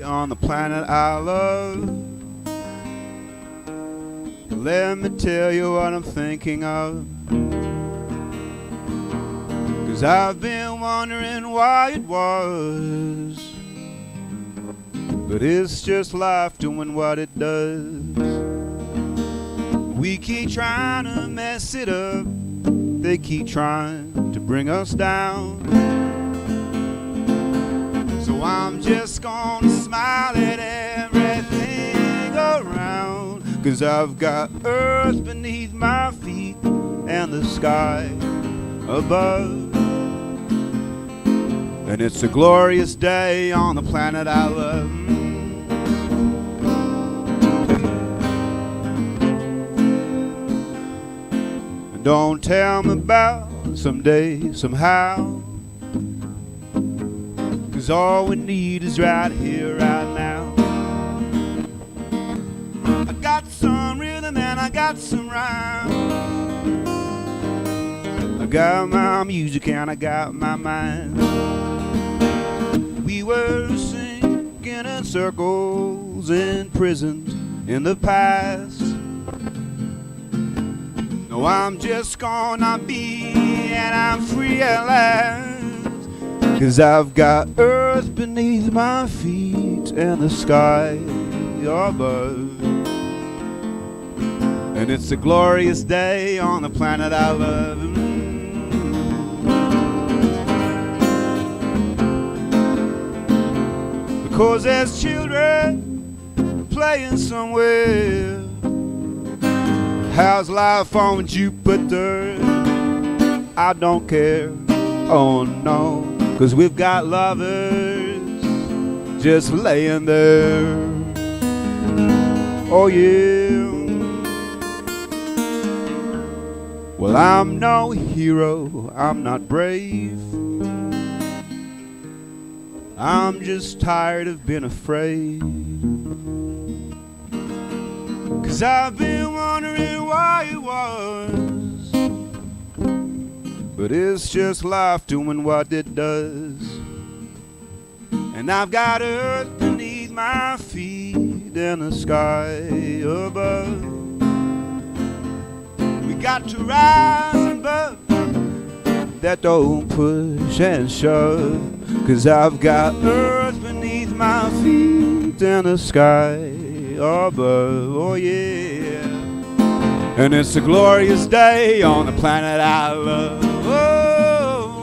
on the planet I love. Let me tell you what I'm thinking of. 'Cause I've been wondering why it was, but it's just life doing what it does. We keep trying to mess it up, they keep trying to bring us down. So I'm just gonna smile at everything around, 'cause I've got earth beneath my feet and the sky above. And it's a glorious day on the planet I love. And don't tell me about someday, somehow, 'cause all we need is right here, right now. I got some rhythm and I got some rhyme. I got my music and I got my mind. We were sinking in circles in prisons in the past. No, I'm just gonna be, and I'm free at last. 'Cause I've got earth beneath my feet and the sky above. And it's a glorious day on the planet I love. Because there's children playing somewhere. How's life on Jupiter? I don't care, oh no, 'cause we've got lovers just laying there. Oh yeah. Well, I'm no hero, I'm not brave. I'm just tired of being afraid. 'Cause I've been wondering why it was, but it's just life doing what it does. And I've got earth beneath my feet and the sky above. We got to rise above that don't push and shove. 'Cause I've got earth beneath my feet and the sky above, oh yeah. And it's a glorious day on the planet I love.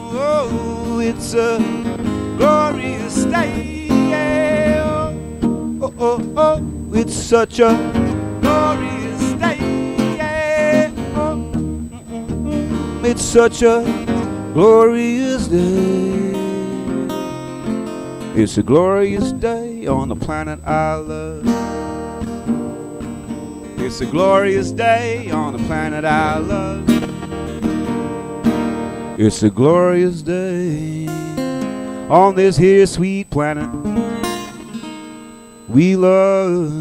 Oh, it's a glorious day, yeah. Oh, it's such a glorious day, yeah. It's such a glorious day. It's a glorious day on the planet I love. It's a glorious day on the planet I love. It's a glorious day on this here sweet planet we love.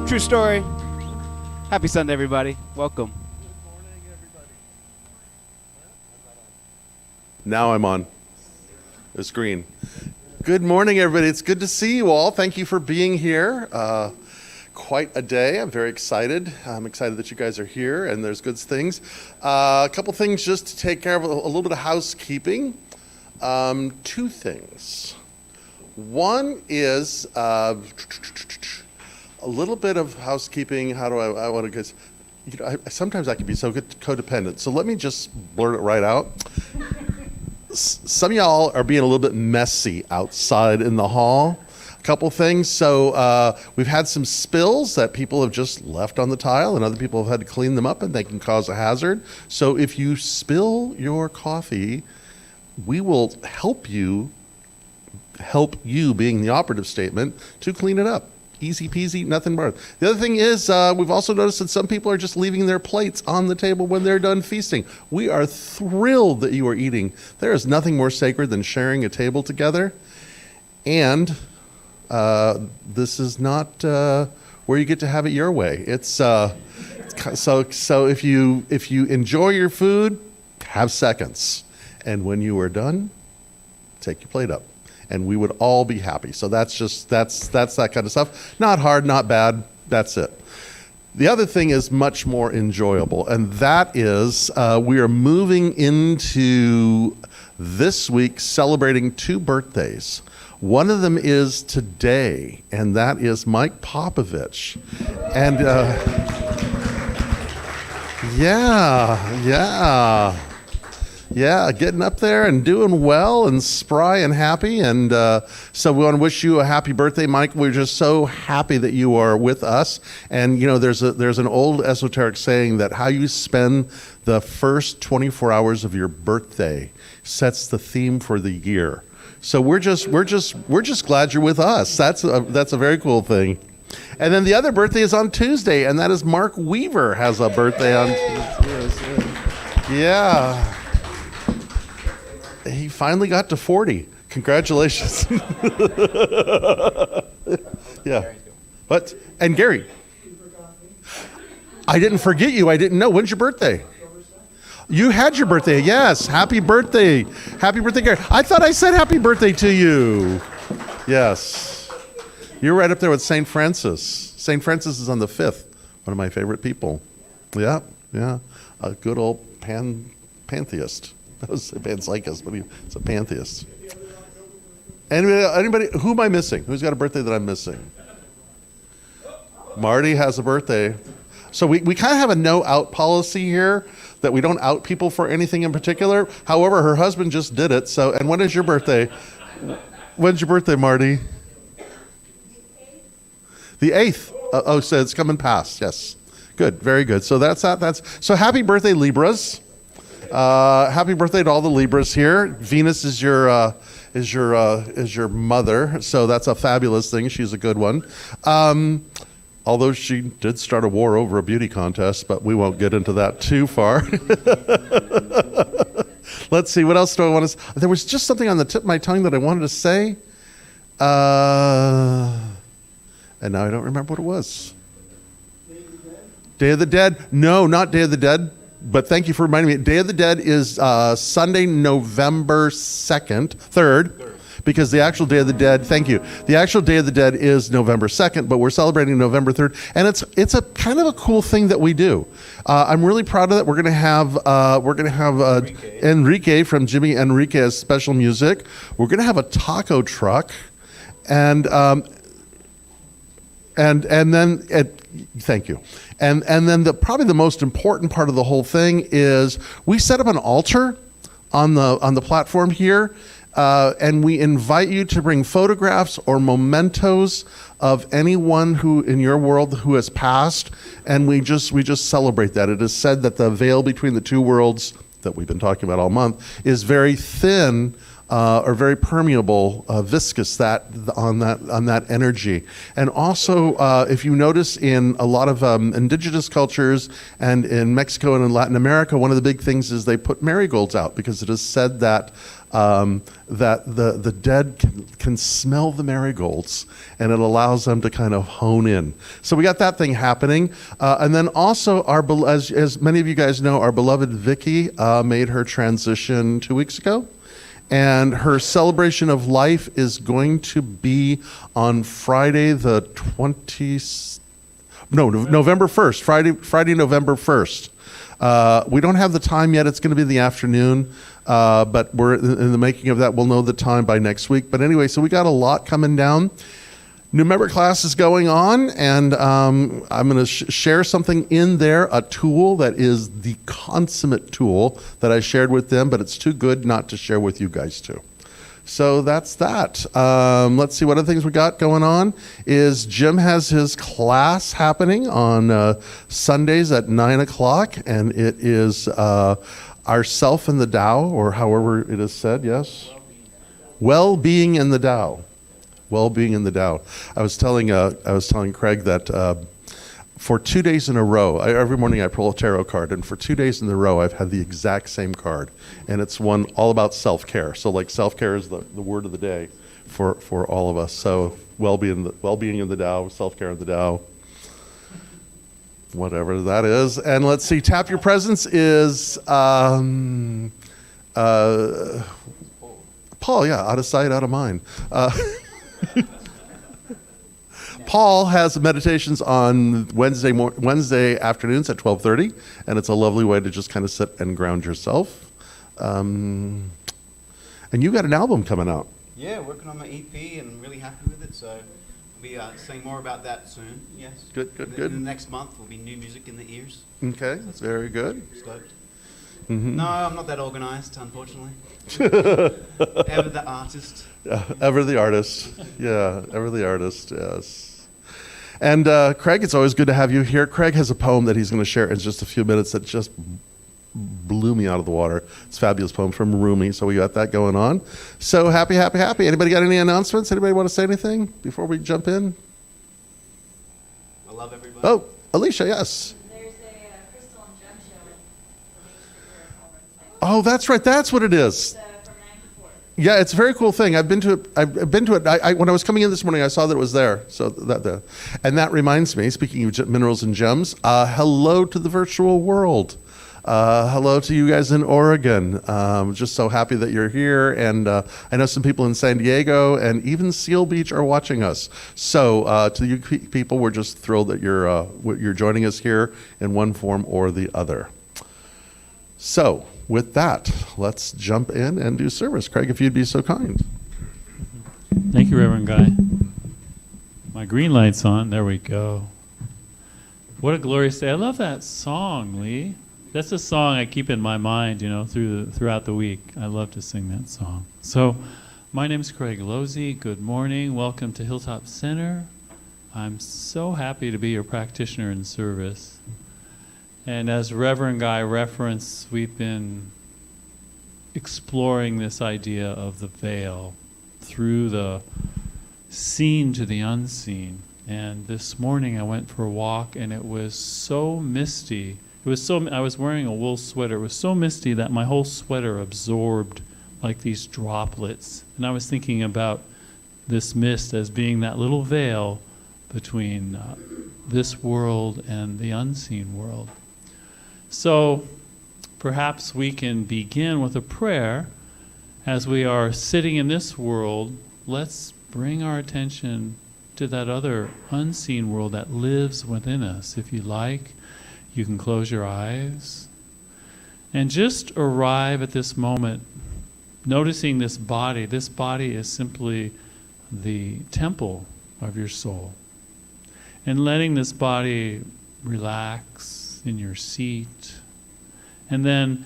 True story. Happy Sunday, everybody. Welcome. Now I'm on. It's green. Good morning, everybody. It's good to see you all. Thank you for being here. Quite a day. I'm very excited. I'm excited that you guys are here and there's good things. A couple things just to take care of, a little bit of housekeeping. Two things. One is a little bit of housekeeping. How do I want to get... You know, sometimes I can be so codependent. So let me just blurt it right out. Some of y'all are being a little bit messy outside in the hall. A couple things. So we've had some spills that people have just left on the tile, and other people have had to clean them up, and they can cause a hazard. So if you spill your coffee, we will help you being the operative statement, to clean it up. Easy peasy, nothing more. The other thing is, we've also noticed that some people are just leaving their plates on the table when they're done feasting. We are thrilled that you are eating. There is nothing more sacred than sharing a table together. And this is not where you get to have it your way. So if you enjoy your food, have seconds. And when you are done, take your plate up. And we would all be happy. So that's that kind of stuff. Not hard, not bad. That's it. The other thing is much more enjoyable, and that is we are moving into this week celebrating 2 birthdays. One of them is today, and that is Mike Popovich. And yeah, getting up there and doing well and spry and happy. And so we want to wish you a happy birthday, Mike. We're just so happy that you are with us. And, you know, there's an old esoteric saying that how you spend the first 24 hours of your birthday sets the theme for the year. So we're just glad you're with us. That's a very cool thing. And then the other birthday is on Tuesday, and that is Mark Weaver has a birthday on Tuesday. Yeah. He finally got to 40. Congratulations. Yeah. What? And Gary. I didn't forget you. I didn't know. When's your birthday? You had your birthday. Yes. Happy birthday. Happy birthday, Gary. I thought I said happy birthday to you. Yes. You're right up there with St. Francis. St. Francis is on the 5th. One of my favorite people. Yeah. A good old pantheist. I was a panpsychist, but he's a pantheist. Anybody? Who am I missing? Who's got a birthday that I'm missing? Marty has a birthday. So we kind of have a no-out policy here, that we don't out people for anything in particular. However, her husband just did it. So, and when is your birthday? When's your birthday, Marty? The 8th. So it's coming past. Yes. Good. Very good. So that's that. So happy birthday, Libras. Happy birthday to all the Libras here. Venus is your mother, so that's a fabulous thing. She's a good one. Although she did start a war over a beauty contest, but we won't get into that too far. Let's see, what else do I want to say? There was just something on the tip of my tongue that I wanted to say. And now I don't remember what it was. Day of the Dead? No, not Day of the Dead. But thank you for reminding me. Day of the Dead is Sunday, November 3rd, because the actual Day of the Dead, thank you. The actual Day of the Dead is November 2nd, but we're celebrating November 3rd. And it's a kind of a cool thing that we do. I'm really proud of that. We're going to have Enrique from Jimmy Enrique as special music. We're going to have a taco truck, and then thank you. And then probably the most important part of the whole thing is we set up an altar on the platform here, and we invite you to bring photographs or mementos of anyone who in your world who has passed, and we just celebrate that. It is said that the veil between the two worlds that we've been talking about all month is very thin. Or very permeable, viscous on that energy. And also, if you notice in a lot of indigenous cultures and in Mexico and in Latin America, one of the big things is they put marigolds out because it is said that the dead can smell the marigolds, and it allows them to kind of hone in. So we got that thing happening, and then also as many of you guys know, our beloved Vicky made her transition 2 weeks ago. And her celebration of life is going to be on Friday the November 1st, Friday, November 1st. We don't have the time yet. It's going to be in the afternoon, but we're in the making of that. We'll know the time by next week. But anyway, so we got a lot coming down. New member class is going on, and I'm going to share something in there, a tool that is the consummate tool that I shared with them, but it's too good not to share with you guys too. So that's that. Let's see what other things we got going on. Is Jim has his class happening on Sundays at 9 o'clock, and it is Ourself in the Tao, or however it is said, yes? Well-being in the Tao. Well-being in the Tao. I was telling Craig that for 2 days in a row, every morning I pull a tarot card, and for 2 days in a row I've had the exact same card, and it's one all about self-care. So like self-care is the word of the day for all of us. So well-being in the Tao, self-care in the Tao, whatever that is. And let's see, Tap Your Presence is Paul, yeah, out of sight, out of mind. Paul has meditations on Wednesday afternoons at 12:30, and it's a lovely way to just kind of sit and ground yourself. And you got an album coming out. Yeah, working on my EP and I'm really happy with it. So we'll be saying more about that soon. Yes. Good. In the next month will be new music in the ears. Okay, that's very good. Stoked. Mm-hmm. No, I'm not that organized, unfortunately. Ever the artist. Ever the artist. Yeah, ever the artist, yes. And Craig, it's always good to have you here. Craig has a poem that he's going to share in just a few minutes that just blew me out of the water. It's a fabulous poem from Rumi, so we got that going on. So happy. Anybody got any announcements? Anybody want to say anything before we jump in? I love everybody. Oh, Alicia, yes. There's a crystal and gem show at Oh, that's right. That's what it is. from 9 to 4. Yeah, it's a very cool thing. I've been to it. When I was coming in this morning, I saw that it was there. So and that reminds me. Speaking of minerals and gems, hello to the virtual world. Hello to you guys in Oregon. Just so happy that you're here, and I know some people in San Diego and even Seal Beach are watching us. So to you people, we're just thrilled that you're joining us here in one form or the other. So with that, let's jump in and do service. Craig, if you'd be so kind. Thank you, Reverend Guy. My green light's on. There we go. What a glorious day. I love that song, Lee. That's a song I keep in my mind, throughout the week. I love to sing that song. So, my name's Craig Losey. Good morning. Welcome to Hilltop Center. I'm so happy to be your practitioner in service. And as Reverend Guy referenced, we've been exploring this idea of the veil through the seen to the unseen. And this morning I went for a walk and it was so misty. I was wearing a wool sweater. It was so misty that my whole sweater absorbed like these droplets. And I was thinking about this mist as being that little veil between this world and the unseen world. So perhaps we can begin with a prayer. As we are sitting in this world, let's bring our attention to that other unseen world that lives within us. If you like, you can close your eyes and just arrive at this moment, noticing this body. This body is simply the temple of your soul. And letting this body relax in your seat. And then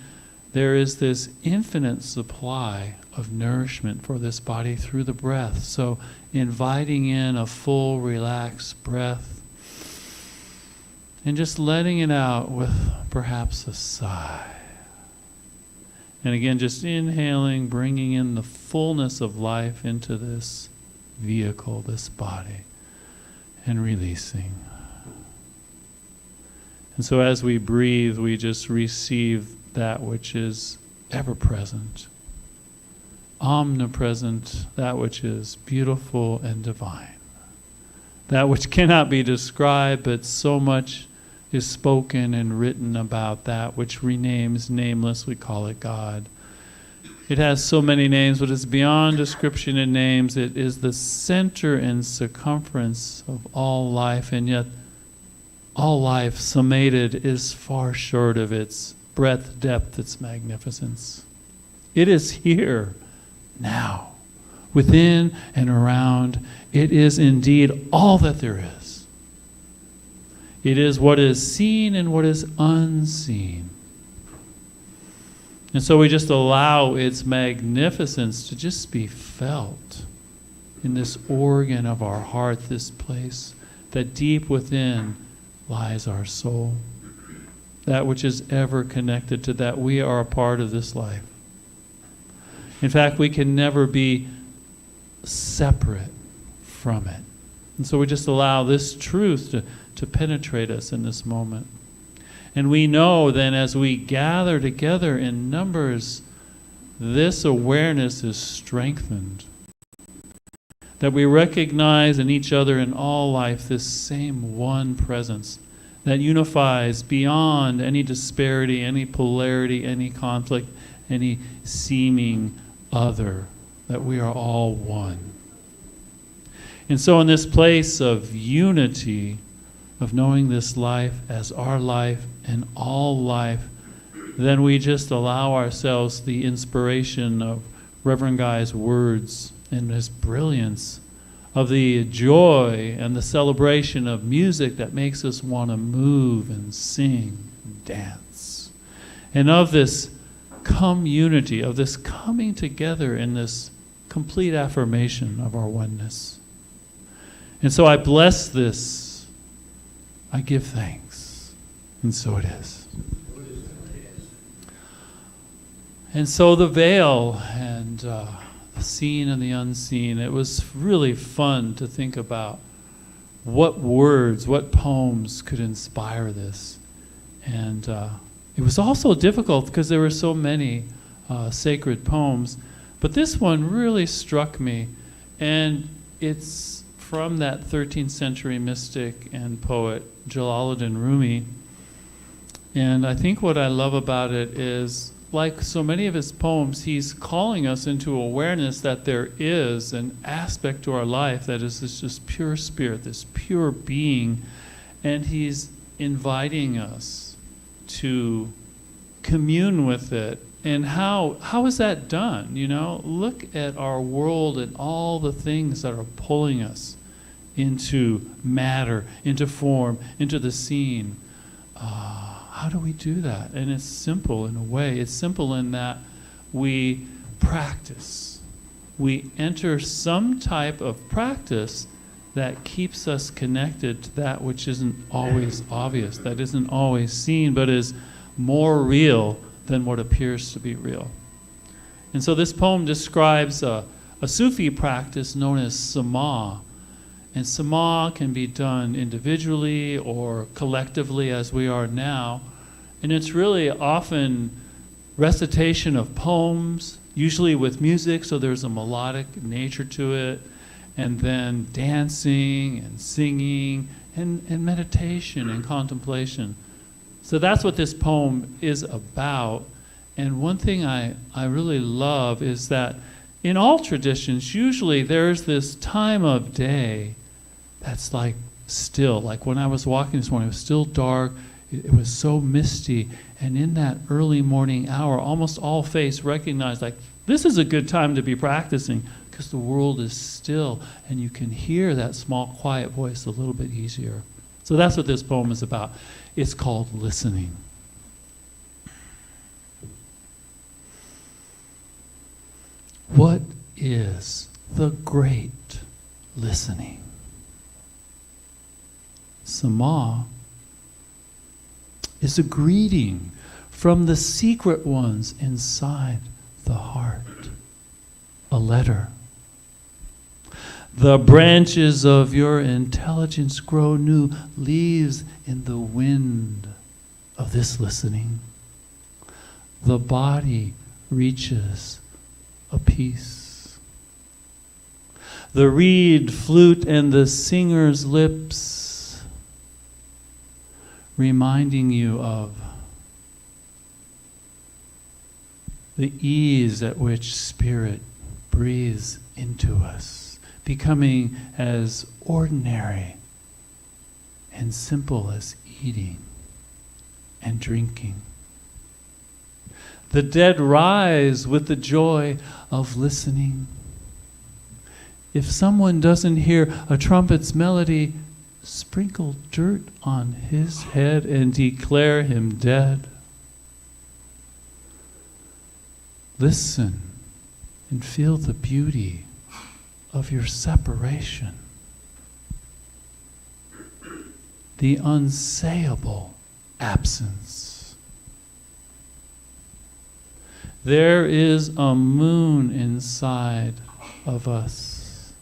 there is this infinite supply of nourishment for this body through the breath. So inviting in a full, relaxed breath. And just letting it out with perhaps a sigh. And again, just inhaling, bringing in the fullness of life into this vehicle, this body, and releasing. And so as we breathe, we just receive that which is ever-present, omnipresent, that which is beautiful and divine, that which cannot be described, but so much is spoken and written about that which renames nameless. We call it God. It has so many names, but it's beyond description and names. It is the center and circumference of all life, and yet all life summated is far short of its breadth, depth, its magnificence. It is here, now, within and around. It is indeed all that there is. It is what is seen and what is unseen. And so we just allow its magnificence to just be felt in this organ of our heart, this place that deep within lies our soul, that which is ever connected to that. We are a part of this life. In fact, we can never be separate from it. And so we just allow this truth to penetrate us in this moment. And we know then as we gather together in numbers, this awareness is strengthened. That we recognize in each other in all life this same one presence that unifies beyond any disparity, any polarity, any conflict, any seeming other, that we are all one. And so in this place of unity, of knowing this life as our life and all life, then we just allow ourselves the inspiration of Reverend Guy's words and his brilliance, of the joy and the celebration of music that makes us want to move and sing and dance. And of this community, of this coming together in this complete affirmation of our oneness. And so I bless this. I give thanks. And so it is. And so the veil and the seen and the unseen, it was really fun to think about what words, what poems could inspire this. And it was also difficult because there were so many sacred poems. But this one really struck me. And it's from that 13th century mystic and poet Jalaluddin Rumi. And I think what I love about it is, like so many of his poems, he's calling us into awareness that there is an aspect to our life that is this just pure spirit, this pure being, and he's inviting us to commune with it. And how is that done? You know, look at our world and all the things that are pulling us into matter, into form, into the scene. How do we do that? And it's simple in a way. It's simple in that we practice. We enter some type of practice that keeps us connected to that which isn't always obvious, that isn't always seen, but is more real than what appears to be real. And so this poem describes a Sufi practice known as sama. And sama can be done individually or collectively as we are now. And it's really often recitation of poems, usually with music, so there's a melodic nature to it, and then dancing and singing and meditation and contemplation. So that's what this poem is about. And one thing I really love is that in all traditions, usually there's this time of day that's like still. Like when I was walking this morning, it was still dark. It was so misty. And in that early morning hour, almost all faiths recognized, like, this is a good time to be practicing because the world is still and you can hear that small, quiet voice a little bit easier. So that's what this poem is about. It's called listening. What is the great listening? Sama is a greeting from the secret ones inside the heart. A letter. The branches of your intelligence grow new leaves in the wind of this listening. The body reaches a peace. The reed, flute, and the singer's lips reminding you of the ease at which Spirit breathes into us, becoming as ordinary and simple as eating and drinking. The dead rise with the joy of listening. If someone doesn't hear a trumpet's melody, sprinkle dirt on his head and declare him dead. Listen and feel the beauty of your separation. The unsayable absence. There is a moon inside of us.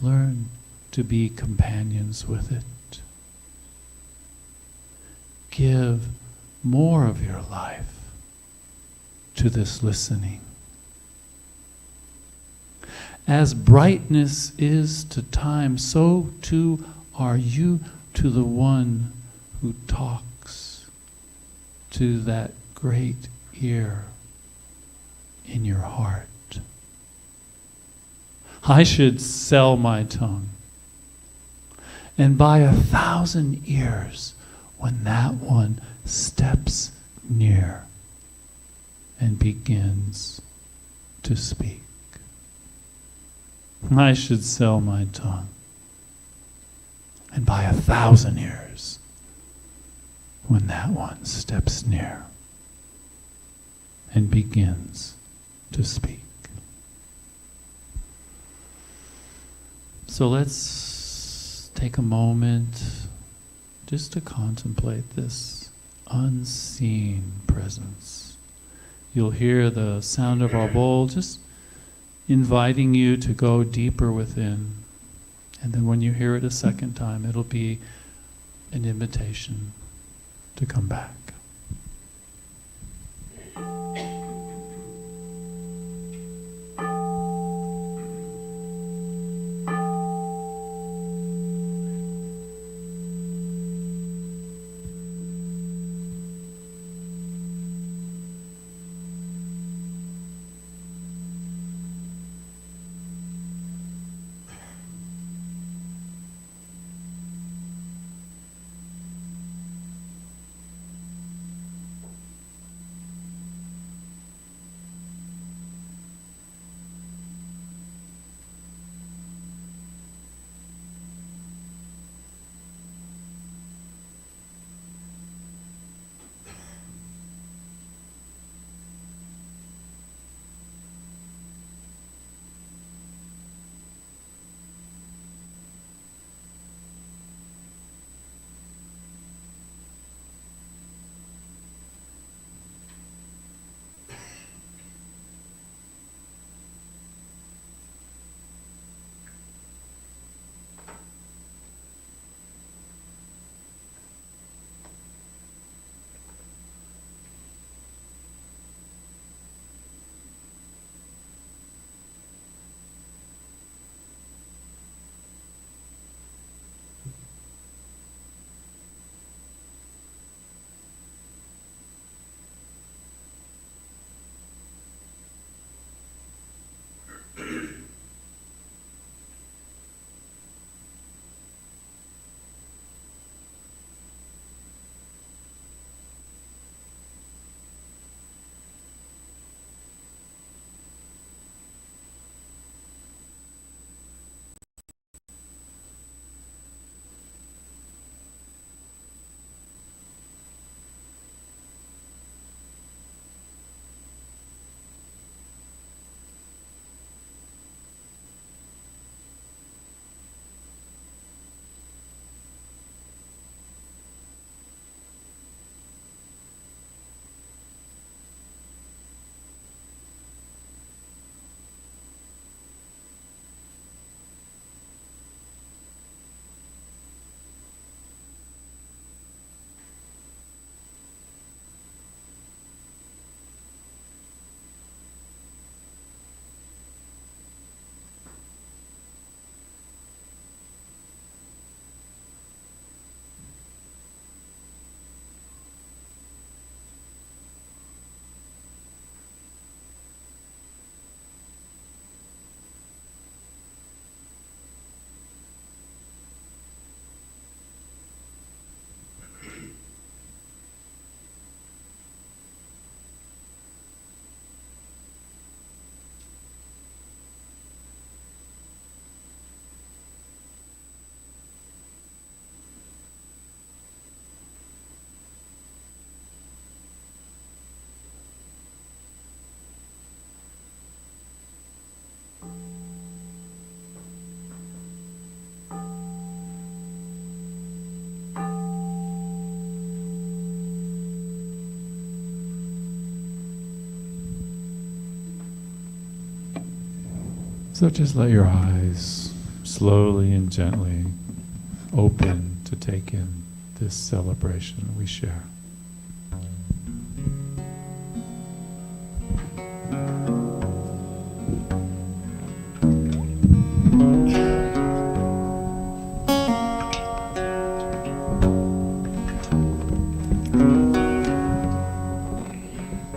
Learn to be companions with it. Give more of your life to this listening. As brightness is to time, so too are you to the one who talks, to that great ear in your heart. I should sell my tongue and buy 1,000 ears when that one steps near and begins to speak. I should sell my tongue and buy 1,000 ears when that one steps near and begins to speak. So let's take a moment just to contemplate this unseen presence. You'll hear the sound of our bowl just inviting you to go deeper within. And then when you hear it a second time, it'll be an invitation to come back. So just let your eyes slowly and gently open to take in this celebration we share.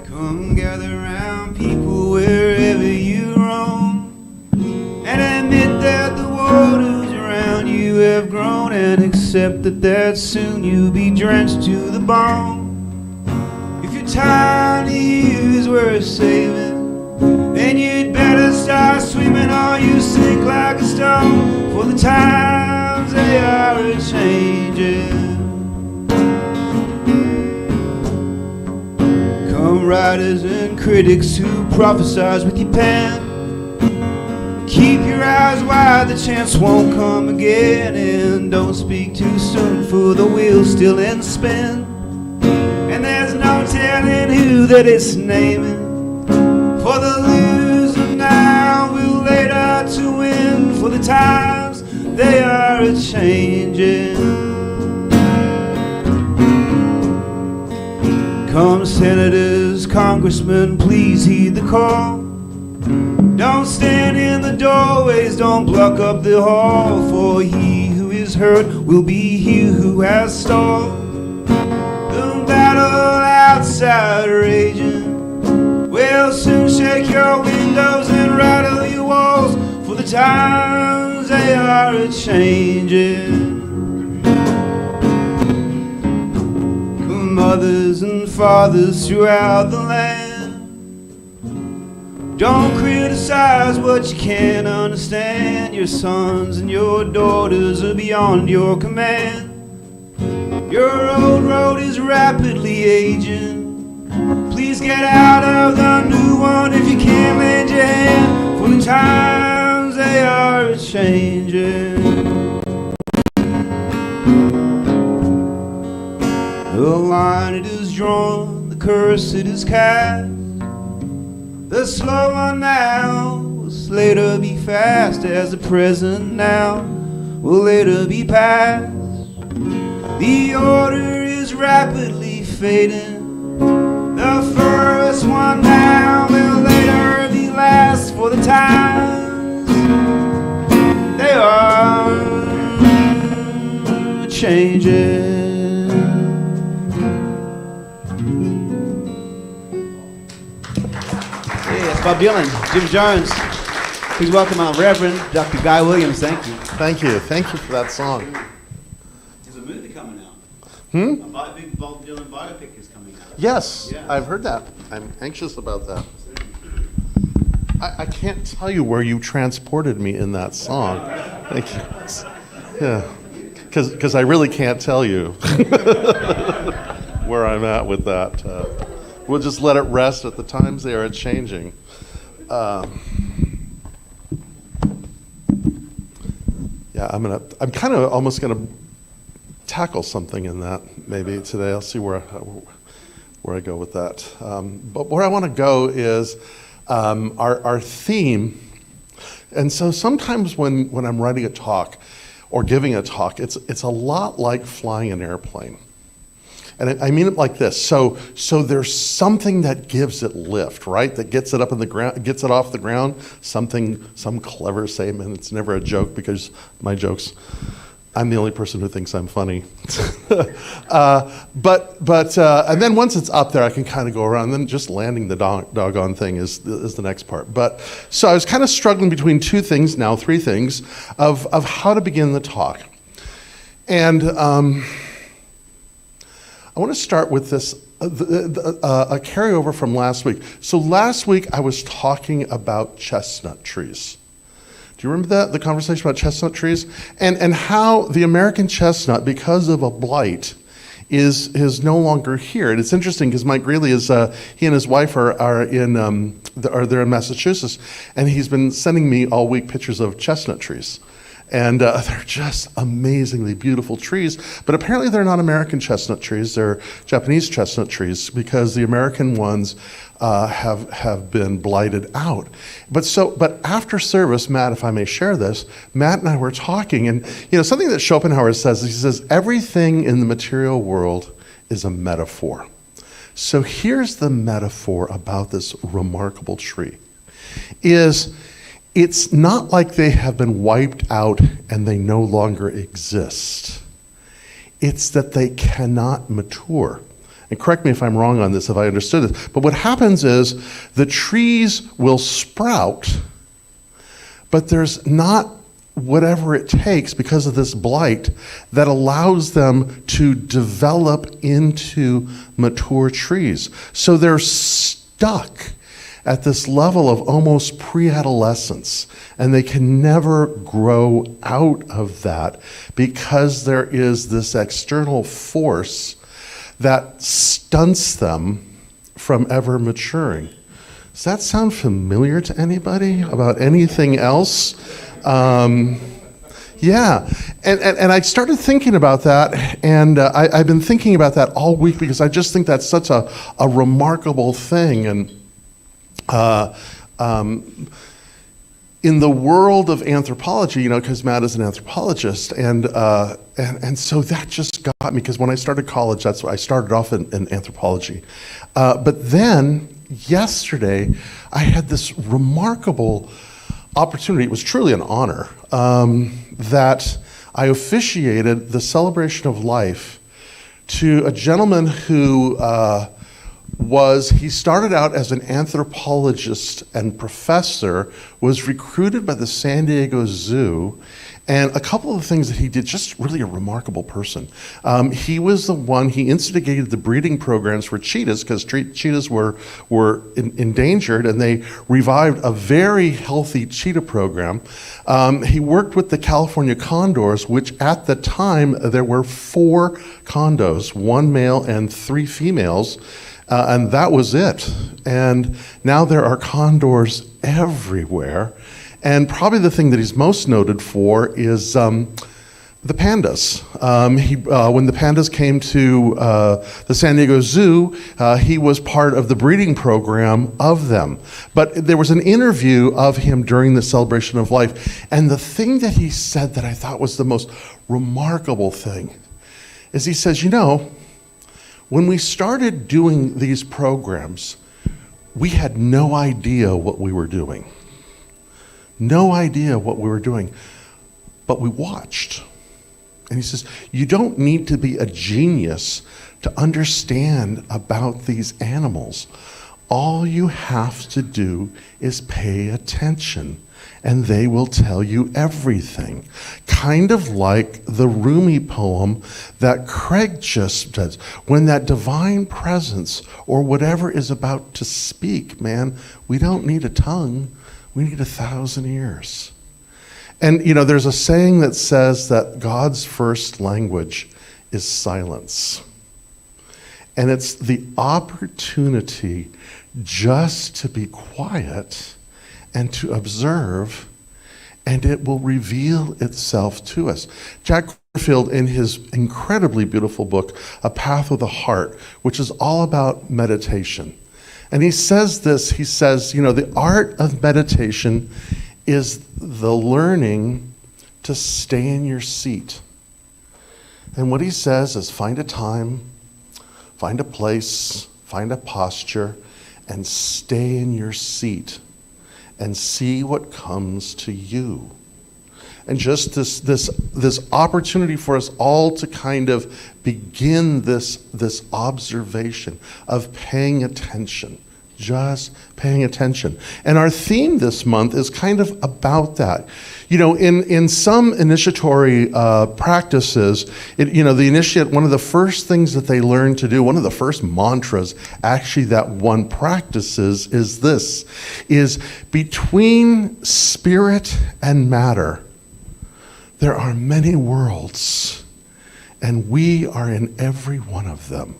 Come gather round, people, accept that soon you'll be drenched to the bone. If your tiny is worth saving, then you'd better start swimming or you sink like a stone, for the times they are a-changing. Come writers and critics who prophesize with your pen, keep your eyes wide, the chance won't come again. And don't speak too soon, for the wheel's still in spin, and there's no telling who that it's naming. For the loser now will later to win, for the times they are a-changing. Come senators, congressmen, please heed the call. Don't stand in the doorways, don't block up the hall, for he who is hurt will be he who has stalled. The battle outside raging will soon shake your windows and rattle your walls, for the times they are a-changing. Mothers and fathers throughout the land, don't criticize what you can't understand. Your sons and your daughters are beyond your command. Your old road is rapidly aging. Please get out of the new one if you can't lend your hand, for the times they are a-changing. The line it is drawn, the curse it is cast. The slow one now will later be fast, as the present now will later be past. The order is rapidly fading. The first one now will later be last, for the times they are changing. Bob Dylan, Jim Jones. Please welcome our Reverend Dr. Guy Williams. Thank you. Thank you. Thank you for that song. There's a movie coming out. Hmm? A big Bob Dylan biopic is coming out. Yes, Yeah. I've heard that. I'm anxious about that. I can't tell you where you transported me in that song. Thank you. Yeah, because I really can't tell you where I'm at with that. We'll just let it rest at the times they are changing. Yeah, I'm kind of almost gonna tackle something in that maybe today. I'll see where I go with that. But where I want to go is our theme. And so sometimes when I'm writing a talk or giving a talk, it's a lot like flying an airplane. And I mean it like this. So there's something that gives it lift, right? That gets it up in the ground, gets it off the ground. Some clever statement. It's never a joke because my jokes, I'm the only person who thinks I'm funny. And then once it's up there, I can kind of go around. And then just landing the doggone thing is the next part. But so I was kind of struggling between two things, now three things, of how to begin the talk. And I want to start with this, a carryover from last week. So last week I was talking about chestnut trees. Do you remember that, the conversation about chestnut trees? And how the American chestnut, because of a blight, is no longer here. And it's interesting because Mike Greeley he and his wife are they're in Massachusetts, and he's been sending me all week pictures of chestnut trees. And they're just amazingly beautiful trees. But apparently they're not American chestnut trees. They're Japanese chestnut trees because the American ones have been blighted out. But after service, Matt, if I may share this, Matt and I were talking. And something that Schopenhauer says, he says, everything in the material world is a metaphor. So here's the metaphor about this remarkable tree. It's not like they have been wiped out and they no longer exist. It's that they cannot mature. And correct me if I'm wrong on this, if I understood this. But what happens is the trees will sprout, but there's not whatever it takes because of this blight that allows them to develop into mature trees. So they're stuck at this level of almost pre-adolescence, and they can never grow out of that because there is this external force that stunts them from ever maturing. Does that sound familiar to anybody about anything else? Yeah, and I started thinking about that, and I've been thinking about that all week because I just think that's such a remarkable thing. And in the world of anthropology, because Matt is an anthropologist, and so that just got me, because when I started college, that's what I started off in anthropology. But then yesterday, I had this remarkable opportunity. It was truly an honor that I officiated the celebration of life to a gentleman who he started out as an anthropologist and professor, was recruited by the San Diego Zoo, and a couple of the things that he did, just really a remarkable person. He was the one, he instigated the breeding programs for cheetahs, because cheetahs were endangered, and they revived a very healthy cheetah program. He worked with the California condors, which at the time, there were 4 condos, 1 male and 3 females, and that was it. And now there are condors everywhere. And probably the thing that he's most noted for is the pandas. When the pandas came to the San Diego Zoo, he was part of the breeding program of them. But there was an interview of him during the celebration of life, and the thing that he said that I thought was the most remarkable thing is he says, when we started doing these programs, we had no idea what we were doing. No idea what we were doing, but we watched. And he says, you don't need to be a genius to understand about these animals. All you have to do is pay attention, and they will tell you everything. Kind of like the Rumi poem that Craig just does. When that divine presence or whatever is about to speak, man, we don't need a tongue. We need 1,000 ears. And, there's a saying that says that God's first language is silence. And it's the opportunity just to be quiet and to observe, and it will reveal itself to us. Jack Kornfield, in his incredibly beautiful book, A Path with a Heart, which is all about meditation, and he says this, the art of meditation is the learning to stay in your seat. And what he says is find a time, find a place, find a posture, and stay in your seat and see what comes to you. And just this opportunity for us all to kind of begin this observation of paying attention, just paying attention. And our theme this month is kind of about that. In some initiatory practices, the initiate, one of the first things that they learn to do, one of the first mantras actually that one practices is this, is between spirit and matter, there are many worlds, and we are in every one of them.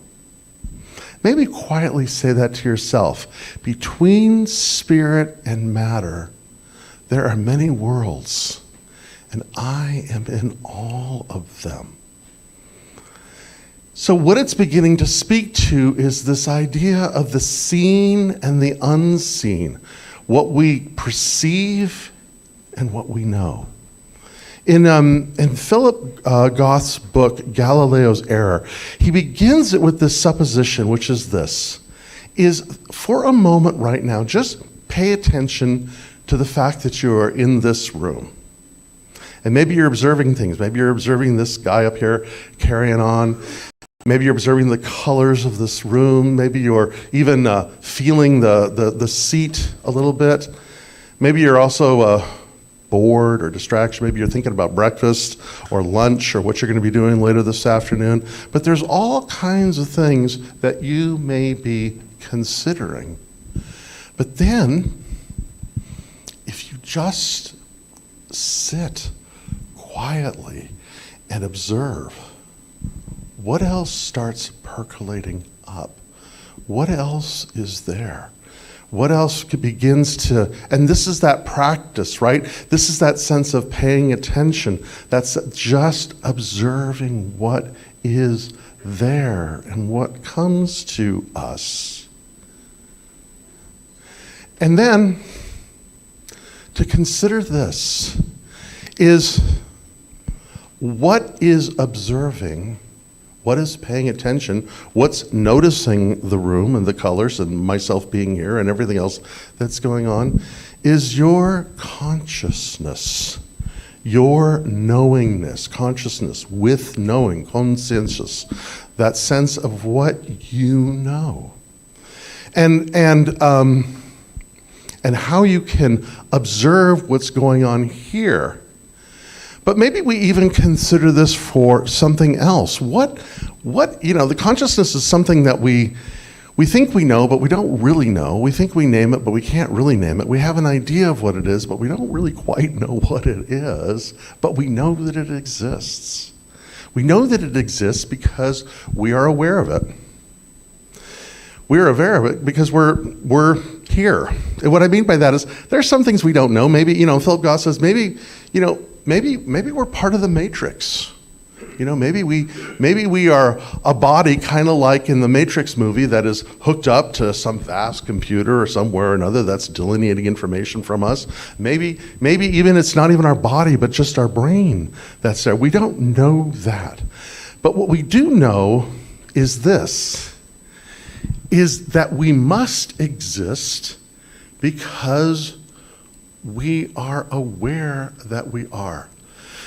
Maybe quietly say that to yourself. Between spirit and matter, there are many worlds, and I am in all of them. So what it's beginning to speak to is this idea of the seen and the unseen, what we perceive and what we know. In Philip Goth's book, Galileo's Error, he begins it with this supposition, which is this, is for a moment right now, just pay attention to the fact that you are in this room. And maybe you're observing things. Maybe you're observing this guy up here carrying on. Maybe you're observing the colors of this room. Maybe you're even feeling the seat a little bit. Maybe you're also bored or distraction. Maybe you're thinking about breakfast or lunch or what you're going to be doing later this afternoon. But there's all kinds of things that you may be considering. But then, if you just sit quietly and observe, what else starts percolating up? What else is there? What else begins to, and this is that practice, right? This is that sense of paying attention. That's just observing what is there and what comes to us. And then, to consider this is what is observing, what is paying attention, what's noticing the room and the colors and myself being here and everything else that's going on, is your consciousness, your knowingness, consciousness with knowing, conscientious, that sense of what you know. And how you can observe what's going on here. But maybe we even consider this for something else. What, the consciousness is something that we think we know, but we don't really know. We think we name it, but we can't really name it. We have an idea of what it is, but we don't really quite know what it is, but we know that it exists. We know that it exists because we are aware of it. We are aware of it because we're here. And what I mean by that is there's some things we don't know. Maybe, Philip Goss says, maybe we're part of the matrix. Maybe we are a body kind of like in the Matrix movie that is hooked up to some vast computer or somewhere or another that's delineating information from us. Maybe even it's not even our body, but just our brain that's there. We don't know that. But what we do know is this, is that we must exist because we are aware that we are.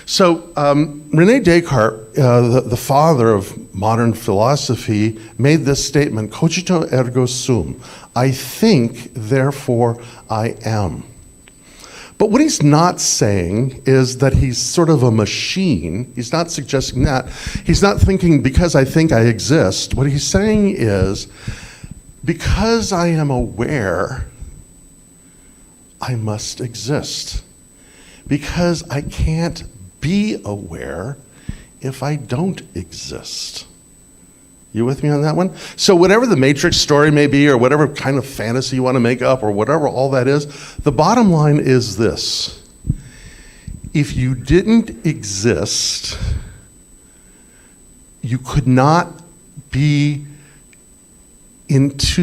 So René Descartes, the father of modern philosophy, made this statement, cogito ergo sum, I think, therefore I am. But what he's not saying is that he's sort of a machine. He's not suggesting that. He's not thinking because I think I exist. What he's saying is because I am aware, I must exist. Because I can't be aware if I don't exist. You with me on that one? So whatever the Matrix story may be, or whatever kind of fantasy you want to make up, or whatever all that is, the bottom line is this. If you didn't exist, you could not be induced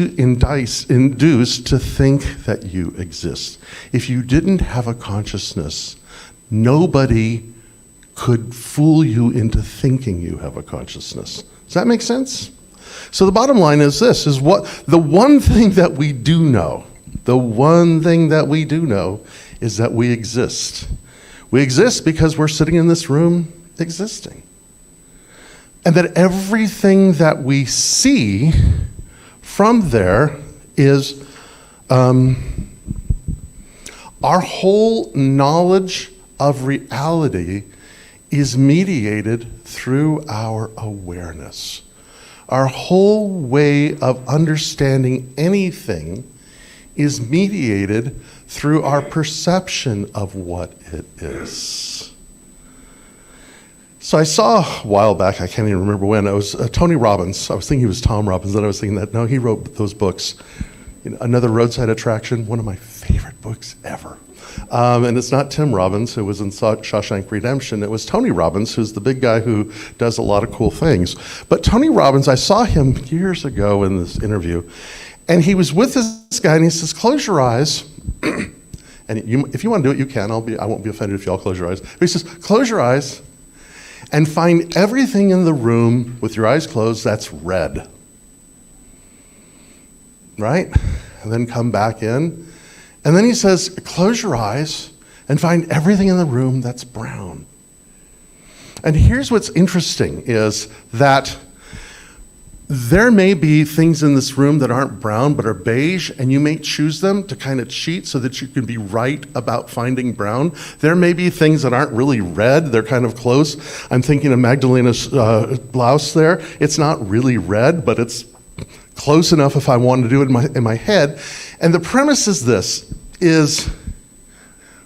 to think that you exist. If you didn't have a consciousness, nobody could fool you into thinking you have a consciousness. Does that make sense? So the bottom line is this, is what the one thing that we do know, is that we exist. We exist because we're sitting in this room existing. And that everything that we see from there is our whole knowledge of reality is mediated through our awareness. Our whole way of understanding anything is mediated through our perception of what it is. So I saw a while back, I can't even remember when, it was Tony Robbins. I was thinking he was Tom Robbins, then I was thinking that, no, he wrote those books. Another Roadside Attraction, one of my favorite books ever. And it's not Tim Robbins, who was in Shawshank Redemption. It was Tony Robbins, who's the big guy who does a lot of cool things. But Tony Robbins, I saw him years ago in this interview, and he was with this guy, and he says, close your eyes. And if you want to do it, you can. I won't be offended if you all close your eyes. But he says, close your eyes and find everything in the room with your eyes closed that's red. Right? And then come back in. And then he says, close your eyes and find everything in the room that's brown. And here's what's interesting is that there may be things in this room that aren't brown but are beige, and you may choose them to kind of cheat so that you can be right about finding brown. There may be things that aren't really red, they're kind of close. I'm thinking of Magdalena's blouse there. It's not really red, but it's close enough if I wanted to do it in my head. And the premise is this, is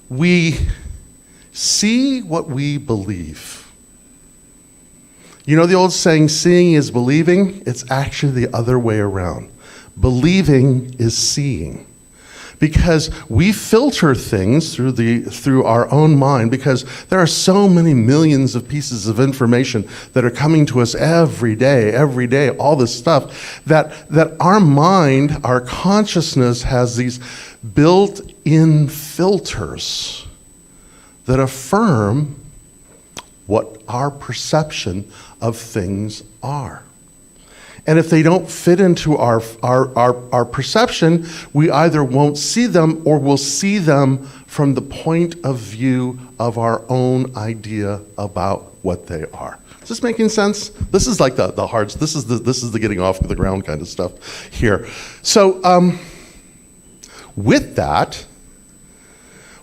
we see what we believe. You know the old saying, seeing is believing? It's actually the other way around. Believing is seeing. Because we filter things through our own mind, because there are so many millions of pieces of information that are coming to us every day, all this stuff, that our mind, our consciousness has these built-in filters that affirm what our perception of things are. And if they don't fit into our perception, we either won't see them or we'll see them from the point of view of our own idea about what they are. Is this making sense? This is like the hard, this is the getting off the ground kind of stuff here. So with that,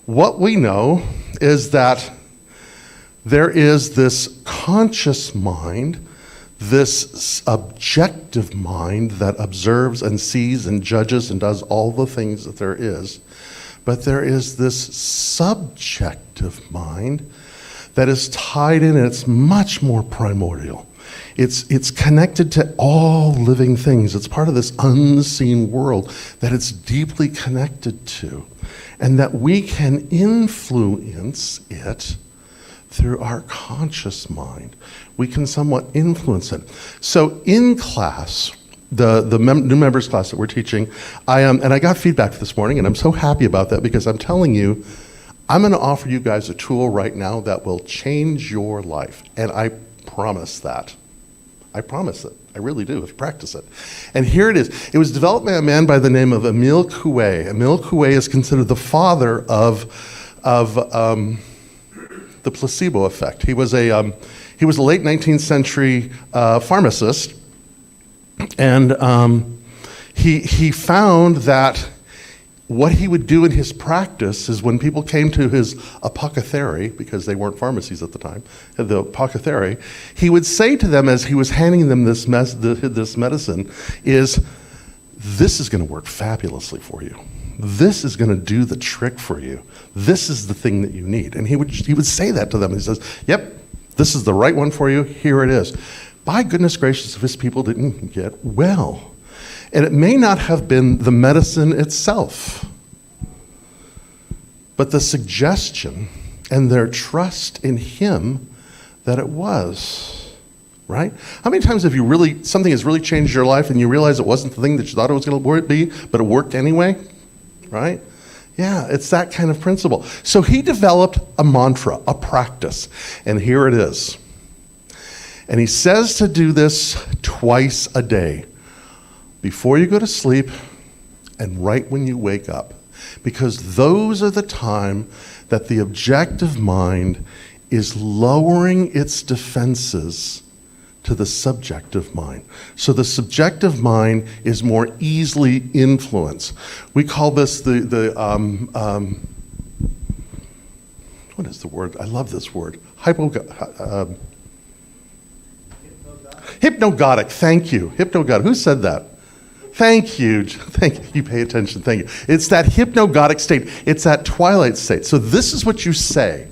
what we know is that there is this conscious mind, this objective mind that observes and sees and judges and does all the things that there is. But there is this subjective mind that is tied in, and it's much more primordial. It's connected to all living things. It's part of this unseen world that it's deeply connected to, and that we can influence it through our conscious mind. We can somewhat influence it. So in class, the new members class that we're teaching, and I got feedback this morning, and I'm so happy about that, because I'm telling you, I'm going to offer you guys a tool right now that will change your life. And I promise that. I promise it. I really do, if you practice it. And here it is. It was developed by a man by the name of Emile Coué. Emile Coué is considered the father of the placebo effect. He was a late 19th century pharmacist, and he found that what he would do in his practice is, when people came to his apothecary, because they weren't pharmacies at the time, the apothecary, he would say to them as he was handing them this medicine, is, this is going to work fabulously for you. This is going to do the trick for you. This is the thing that you need. And he would say that to them. He says, yep, this is the right one for you. Here it is. By goodness gracious, if his people didn't get well. And it may not have been the medicine itself, but the suggestion and their trust in him that it was, right? How many times have something has really changed your life and you realize it wasn't the thing that you thought it was going to be, but it worked anyway, right? Yeah, it's that kind of principle. So he developed a mantra, a practice, and here it is. And he says to do this twice a day, before you go to sleep and right when you wake up, because those are the time that the objective mind is lowering its defenses to the subjective mind. So the subjective mind is more easily influenced. We call this what is the word? I love this word. Hypnagogic. Thank you. Hypnagogic. Who said that? Thank you. Thank you. You pay attention. Thank you. It's that hypnagogic state. It's that twilight state. So this is what you say.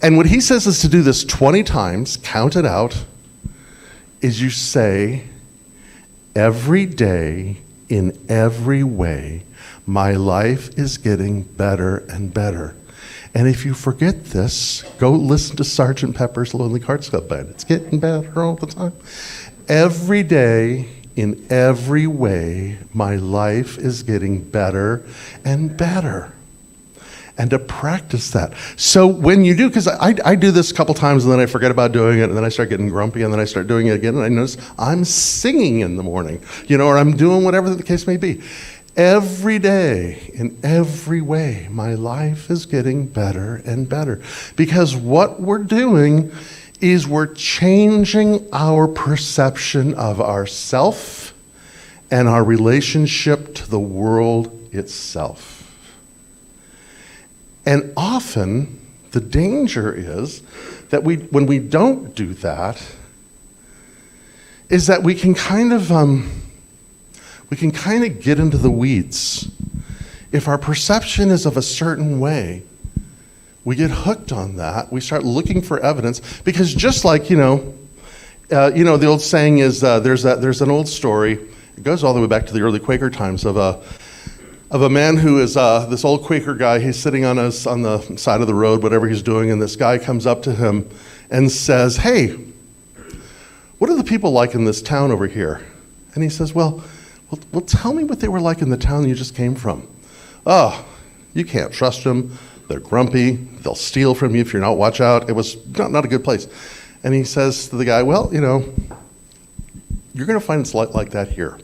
And what he says is to do this 20 times, count it out, is you say, every day, in every way, my life is getting better and better. And if you forget this, go listen to Sgt. Pepper's Lonely Hearts Club Band. It's getting better all the time. Every day, in every way, my life is getting better and better. And to practice that. So when you do, because I do this a couple times and then I forget about doing it, and then I start getting grumpy, and then I start doing it again, and I notice I'm singing in the morning, or I'm doing whatever the case may be. Every day, in every way, my life is getting better and better. Because what we're doing is we're changing our perception of ourself and our relationship to the world itself. And often, the danger is that when we don't do that, is that we can kind of get into the weeds. If our perception is of a certain way, we get hooked on that. We start looking for evidence because just like the old saying is there's an old story. It goes all the way back to the early Quaker times of a man who is this old Quaker guy. He's sitting on the side of the road, whatever he's doing, and this guy comes up to him and says, "Hey, what are the people like in this town over here?" And he says, "Well, tell me what they were like in the town you just came from." "Oh, you can't trust them. They're grumpy. They'll steal from you if you're not watch out. It was not a good place." And he says to the guy, "Well, you're going to find it's like that here."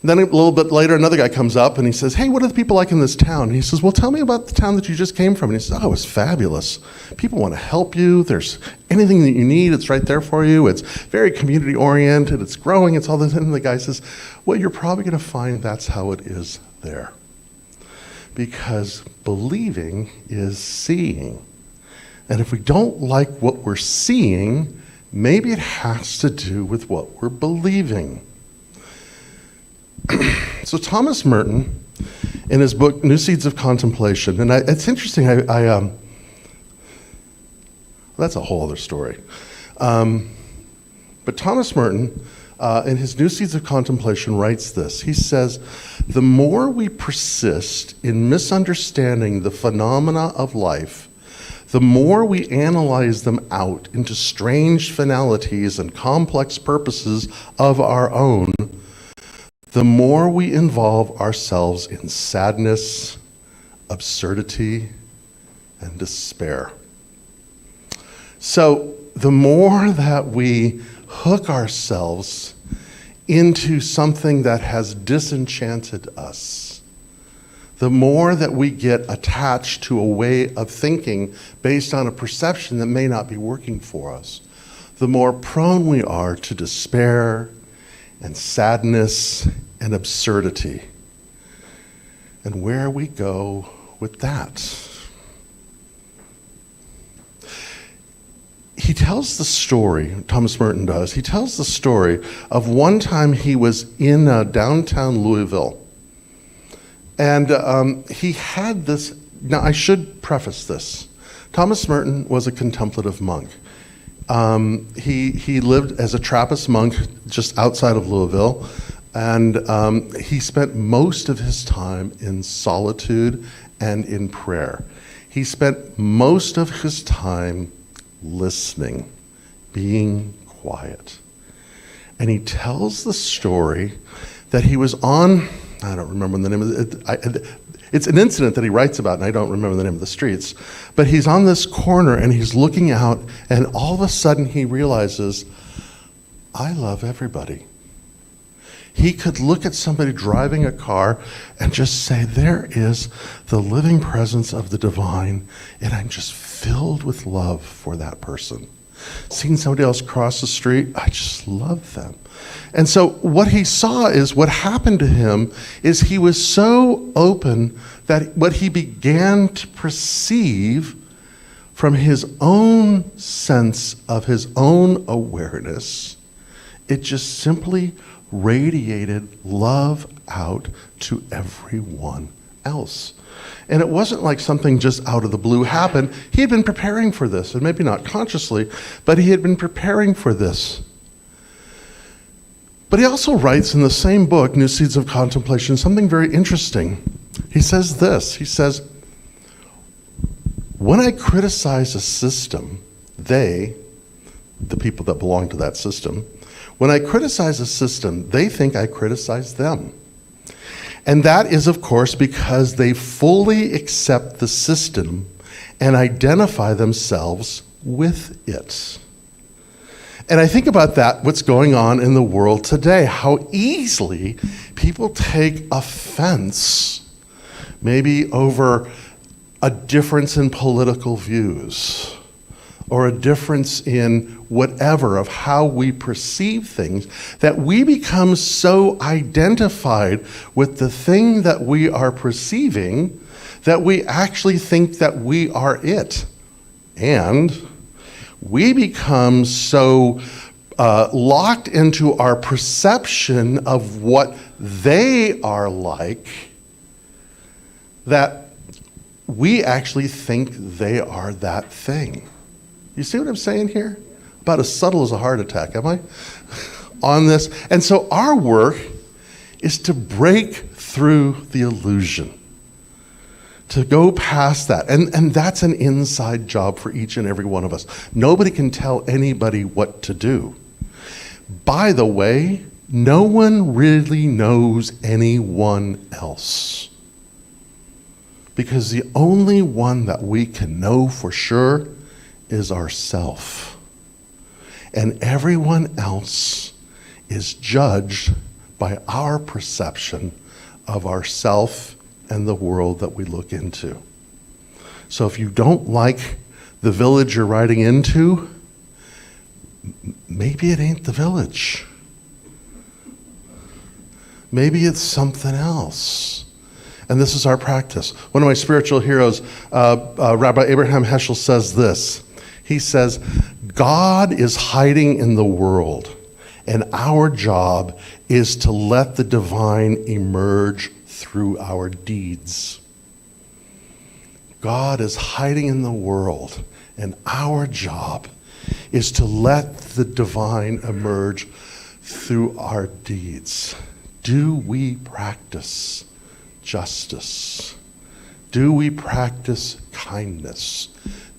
Then a little bit later, another guy comes up and he says, "Hey, what are the people like in this town?" And he says, "Well, tell me about the town that you just came from." And he says, "Oh, it's fabulous. People want to help you. There's anything that you need, it's right there for you. It's very community oriented. It's growing. It's all this." And the guy says, "Well, you're probably going to find that's how it is there. Because believing is seeing. And if we don't like what we're seeing, maybe it has to do with what we're believing." So Thomas Merton, in his book, New Seeds of Contemplation, and it's interesting, that's a whole other story. But Thomas Merton, in his New Seeds of Contemplation, writes this. He says, "The more we persist in misunderstanding the phenomena of life, the more we analyze them out into strange finalities and complex purposes of our own, the more we involve ourselves in sadness, absurdity, and despair." So the more that we hook ourselves into something that has disenchanted us, the more that we get attached to a way of thinking based on a perception that may not be working for us, the more prone we are to despair and sadness and absurdity. And where we go with that. He tells the story, Thomas Merton does, he tells the story of one time he was in downtown Louisville. And he had this, now I should preface this. Thomas Merton was a contemplative monk. He lived as a Trappist monk just outside of Louisville, and he spent most of his time in solitude and in prayer. He spent most of his time listening, being quiet. And he tells the story that he was on, I don't remember the name of it. It's an incident that he writes about, and I don't remember the name of the streets. But he's on this corner, and he's looking out, and all of a sudden he realizes, I love everybody. He could look at somebody driving a car and just say, there is the living presence of the divine, and I'm just filled with love for that person. Seeing somebody else cross the street, I just love them. And so what he saw is what happened to him is he was so open that what he began to perceive from his own sense of his own awareness, it just simply radiated love out to everyone else. And it wasn't like something just out of the blue happened. He had been preparing for this, and maybe not consciously, but he had been preparing for this. But he also writes in the same book, New Seeds of Contemplation, something very interesting. He says this, he says, when I criticize a system, the people that belong to that system, when I criticize a system, they think I criticize them. And that is, of course, because they fully accept the system and identify themselves with it. And I think about that, what's going on in the world today, how easily people take offense, maybe over a difference in political views, or a difference in whatever of how we perceive things, that we become so identified with the thing that we are perceiving that we actually think that we are it. And we become so locked into our perception of what they are like that we actually think they are that thing. You see what I'm saying here? About as subtle as a heart attack, am I? On this. And so our work is to break through the illusion, to go past that. And that's an inside job for each and every one of us. Nobody can tell anybody what to do. By the way, no one really knows anyone else. Because the only one that we can know for sure is ourself. And everyone else is judged by our perception of ourself and the world that we look into. So if you don't like the village you're riding into, maybe it ain't the village. Maybe it's something else. And this is our practice. One of my spiritual heroes, Rabbi Abraham Heschel, says this. He says, God is hiding in the world, and our job is to let the divine emerge through our deeds. God is hiding in the world, and our job is to let the divine emerge through our deeds. Do we practice justice? Do we practice kindness?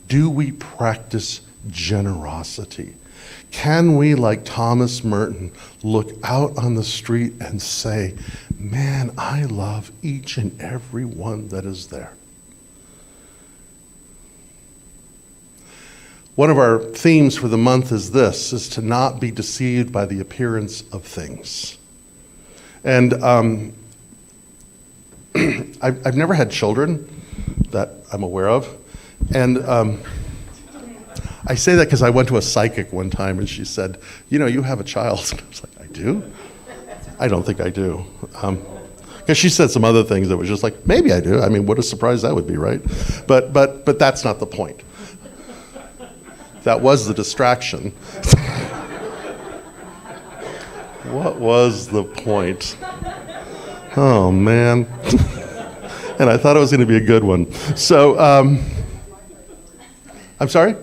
Do we practice generosity? Can we, like Thomas Merton, look out on the street and say, man, I love each and every one that is there? One of our themes for the month is this, is to not be deceived by the appearance of things. And I've never had children that I'm aware of. And I say that because I went to a psychic one time and she said, you know, you have a child. And I was like, I do? I don't think I do. Because she said some other things that was just like, maybe I do. I mean, what a surprise that would be, right? But that's not the point. That was the distraction. What was the point? Oh, man. And I thought it was going to be a good one. So, I'm sorry?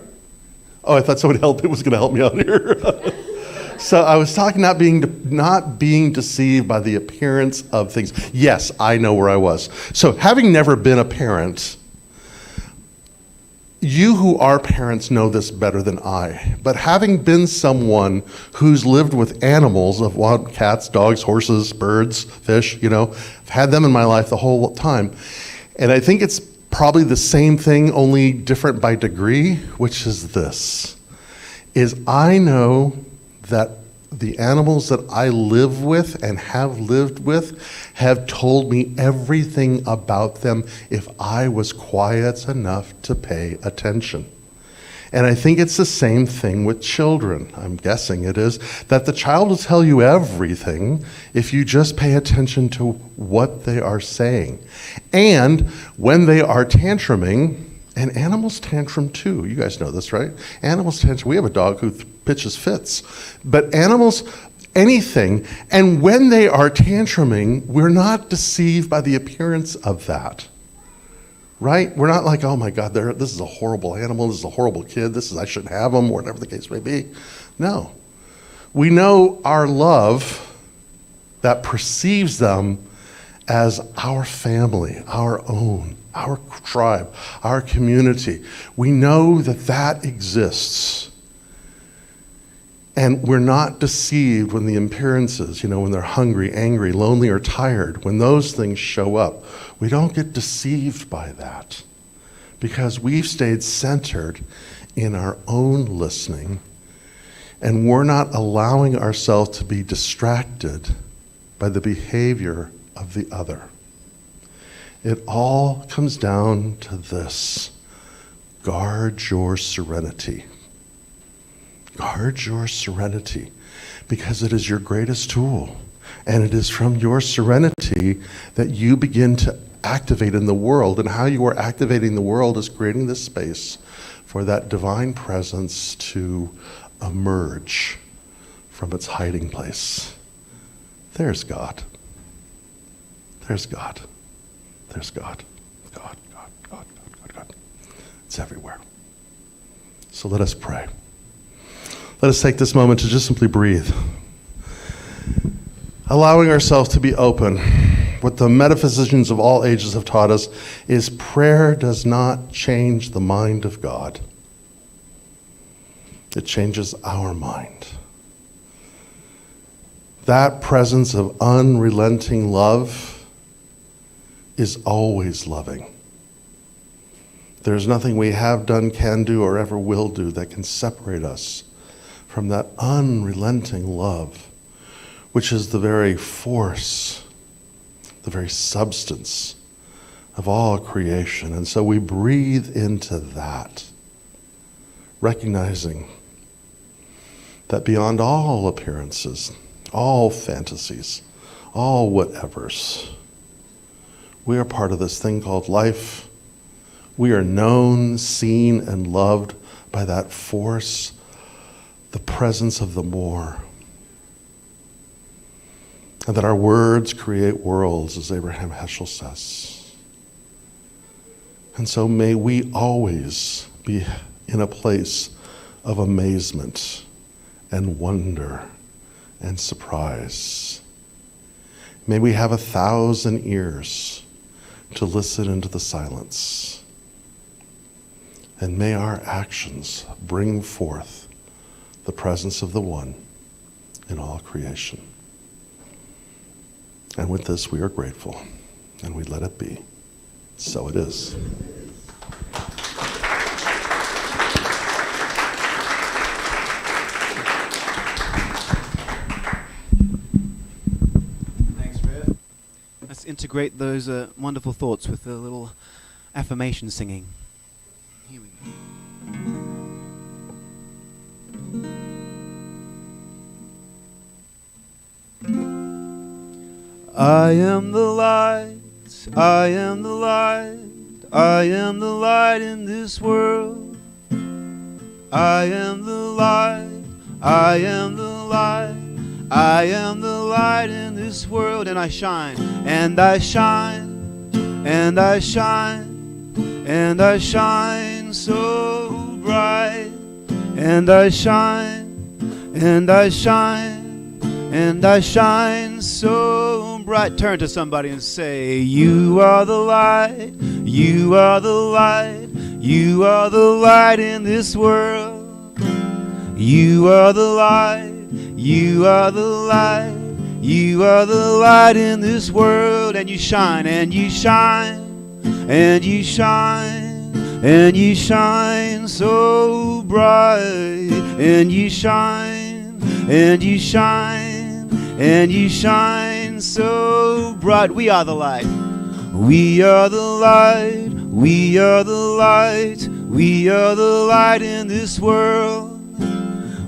Oh, I thought somebody was going to help me out here. So I was talking not being deceived by the appearance of things. Yes, I know where I was. So having never been a parent, you who are parents know this better than I, but having been someone who's lived with animals of wild cats, dogs, horses, birds, fish, you know, I've had them in my life the whole time. And I think it's probably the same thing, only different by degree, which is this, is I know that the animals that I live with and have lived with have told me everything about them if I was quiet enough to pay attention. And I think it's the same thing with children. I'm guessing it is, that the child will tell you everything if you just pay attention to what they are saying. And when they are tantruming, and animals tantrum too. You guys know this, right? Animals tantrum. We have a dog who pitches fits. But animals, anything, and when they are tantruming, we're not deceived by the appearance of that. Right? We're not like, oh my God, this is a horrible animal, this is a horrible kid, I shouldn't have them, or whatever the case may be. No. We know our love that perceives them as our family, our own, our tribe, our community. We know that exists. And we're not deceived when the appearances, when they're hungry, angry, lonely, or tired, when those things show up. We don't get deceived by that because we've stayed centered in our own listening, and we're not allowing ourselves to be distracted by the behavior of the other. It all comes down to this: guard your serenity. Guard your serenity, because it is your greatest tool. And it is from your serenity that you begin to activate in the world. And how you are activating the world is creating this space for that divine presence to emerge from its hiding place. There's God. There's God. There's God. God, God, God, God, God, God. It's everywhere. So let us pray. Let us take this moment to just simply breathe. Allowing ourselves to be open. What the metaphysicians of all ages have taught us is prayer does not change the mind of God. It changes our mind. That presence of unrelenting love is always loving. There's nothing we have done, can do, or ever will do that can separate us from that unrelenting love, which is the very force, the very substance of all creation. And so we breathe into that, recognizing that beyond all appearances, all fantasies, all whatevers, we are part of this thing called life. We are known, seen, and loved by that force, the presence of the more. And that our words create worlds, as Abraham Heschel says. And so may we always be in a place of amazement and wonder and surprise. May we have 1,000 ears to listen into the silence. And may our actions bring forth the presence of the One in all creation. And with this, we are grateful, and we let it be. So it is. Thanks, Rick. Let's integrate those wonderful thoughts with a little affirmation singing. Here we go. I am the light, I am the light, I am the light in this world. I am the light, I am the light, I am the light in this world. And I shine, and I shine, and I shine, and I shine so bright. And I shine, and I shine, and I shine so bright. Turn to somebody and say, you are the light, you are the light, you are the light in this world. You are the light, you are the light, you are the light in this world. And you shine, and you shine, and you shine, and you shine so bright. And you shine, and you shine, and you shine so bright. We are the light, we are the light, we are the light, we are the light in this world.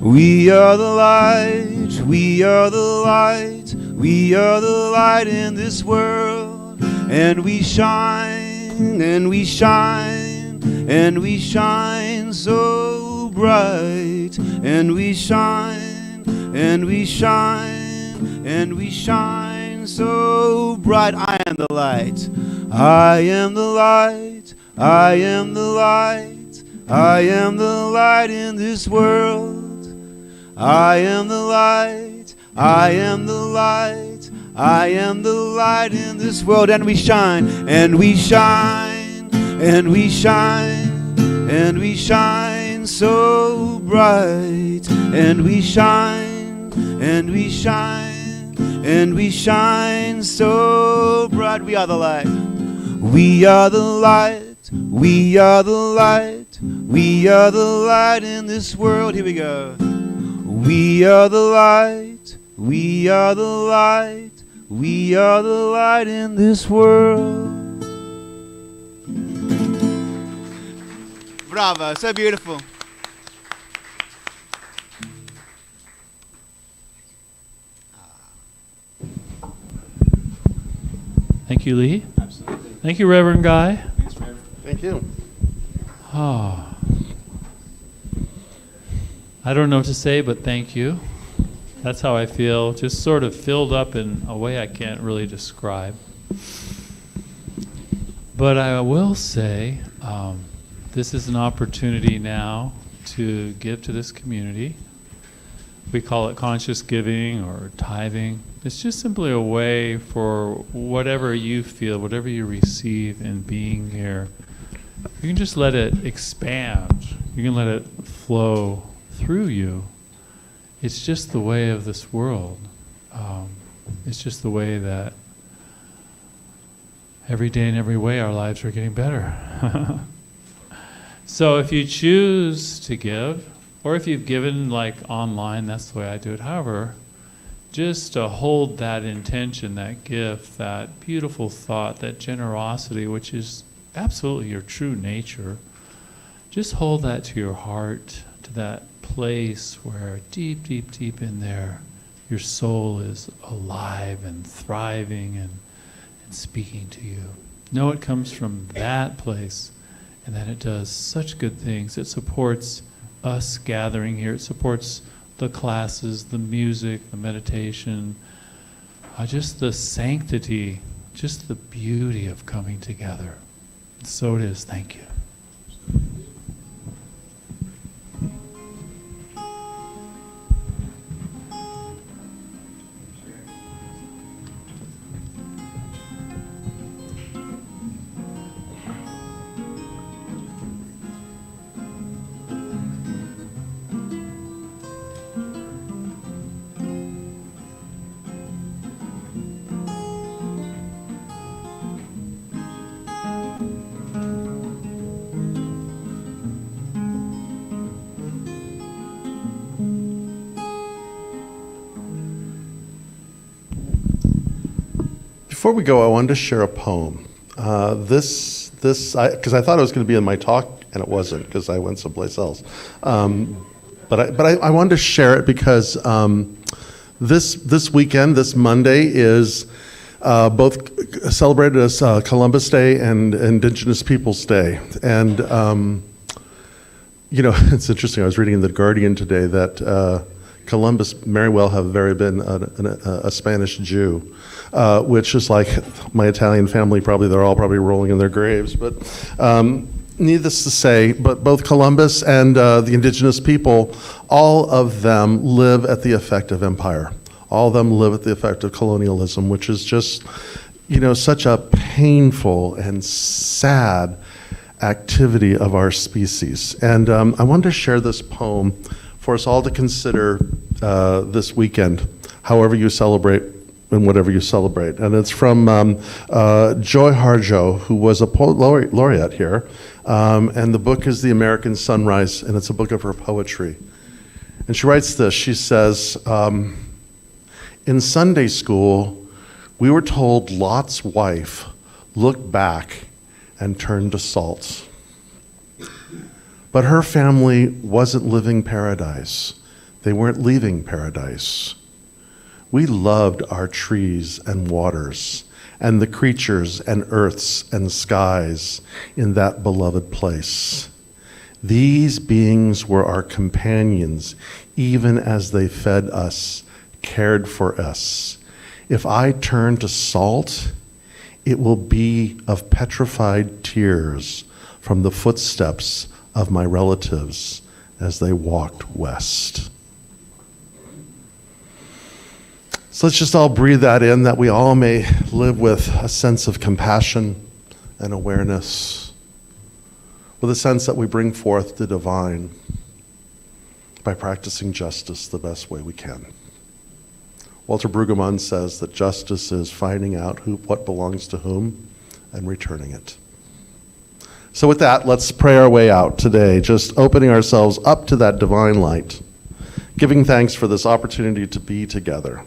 We are the light, we are the light, we are the light in this world. And we shine, and we shine, and we shine so bright. And we shine, and we shine, and we shine so bright. I am the light, I am the light, I am the light, I am the light in this world. I am the light, I am the light, I am the light in this world. And we shine, and we shine, and we shine, and we shine so bright. And we shine, and we shine, and we shine so bright. We are the light, we are the light, we are the light, we are the light in this world. Here we go. We are the light, we are the light, we are the light in this world. Bravo, so beautiful. Thank you, Lee. Absolutely. Thank you, Reverend Guy. Thanks, Rev. Thank you. Oh. I don't know what to say, but thank you. That's how I feel, just sort of filled up in a way I can't really describe. But I will say, this is an opportunity now to give to this community. We call it conscious giving or tithing. It's just simply a way for whatever you feel, whatever you receive in being here. You can just let it expand. You can let it flow through you. It's just the way of this world. It's just the way that every day in every way our lives are getting better. So if you choose to give, or if you've given like online, that's the way I do it. However, just to hold that intention, that gift, that beautiful thought, that generosity, which is absolutely your true nature, just hold that to your heart, to that place where deep, deep, deep in there, your soul is alive and thriving and speaking to you. Know it comes from that place, and that it does such good things. It supports us gathering here. It supports the classes, the music, the meditation, just the sanctity, just the beauty of coming together. So it is. Thank you. Before we go, I wanted to share a poem. Because I thought it was going to be in my talk, and it wasn't, because I went someplace else. But I wanted to share it because this weekend, this Monday, is both celebrated as Columbus Day and Indigenous Peoples Day. And it's interesting. I was reading in the Guardian today that Columbus may well have been a Spanish Jew, which is like my Italian family. They're all probably rolling in their graves. But needless to say, but both Columbus and the indigenous people, all of them live at the effect of empire. All of them live at the effect of colonialism, which is just, such a painful and sad activity of our species. And I wanted to share this poem for us all to consider this weekend, however you celebrate and whatever you celebrate. And it's from Joy Harjo, who was a poet laureate here. And the book is The American Sunrise, and it's a book of her poetry. And she writes this. She says, in Sunday school, we were told Lot's wife looked back and turned to salt. But her family wasn't living paradise. They weren't leaving paradise. We loved our trees and waters and the creatures and earths and skies in that beloved place. These beings were our companions, even as they fed us, cared for us. If I turn to salt, it will be of petrified tears from the footsteps of my relatives as they walked west. So let's just all breathe that in, that we all may live with a sense of compassion and awareness, with a sense that we bring forth the divine by practicing justice the best way we can. Walter Brueggemann says that justice is finding out what belongs to whom and returning it. So with that, let's pray our way out today, just opening ourselves up to that divine light, giving thanks for this opportunity to be together,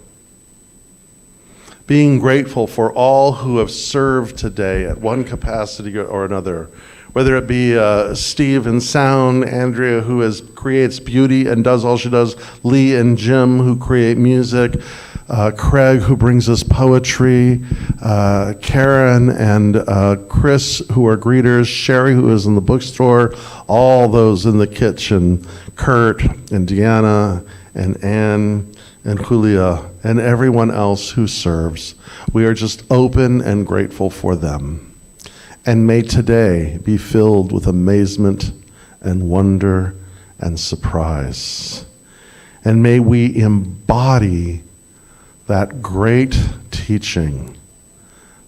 being grateful for all who have served today at one capacity or another, whether it be Steve in sound, Andrea who creates beauty and does all she does, Lee and Jim who create music, Craig, who brings us poetry, Karen and Chris, who are greeters, Sherry, who is in the bookstore, all those in the kitchen, Kurt and Deanna and Ann and Julia and everyone else who serves. We are just open and grateful for them. And may today be filled with amazement and wonder and surprise. And may we embody that great teaching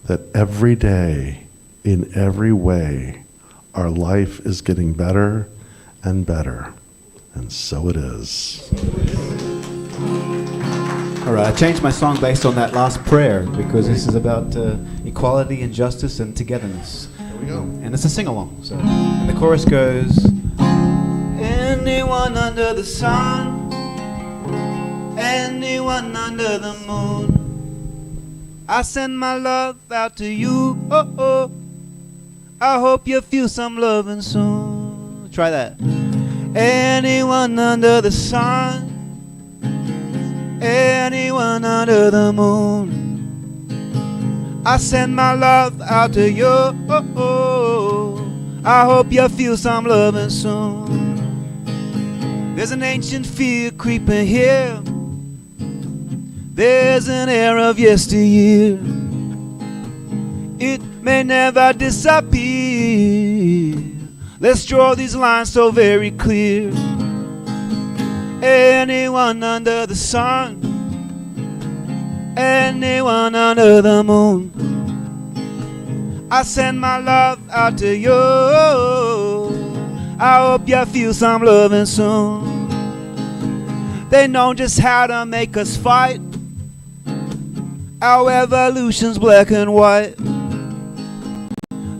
that every day, in every way, our life is getting better and better. And so it is. All right, I changed my song based on that last prayer because this is about equality and justice and togetherness. Here we go. And it's a sing-along. So, and the chorus goes, anyone under the sun, anyone under the moon, I send my love out to you. Oh, oh, I hope you feel some loving soon. Try that. Anyone under the sun, anyone under the moon, I send my love out to you. Oh, oh, I hope you feel some loving soon. There's an ancient fear creeping here. There's an air of yesteryear. It may never disappear. Let's draw these lines so very clear. Anyone under the sun, anyone under the moon, I send my love out to you. I hope you feel some loving soon. They know just how to make us fight. Our evolution's black and white.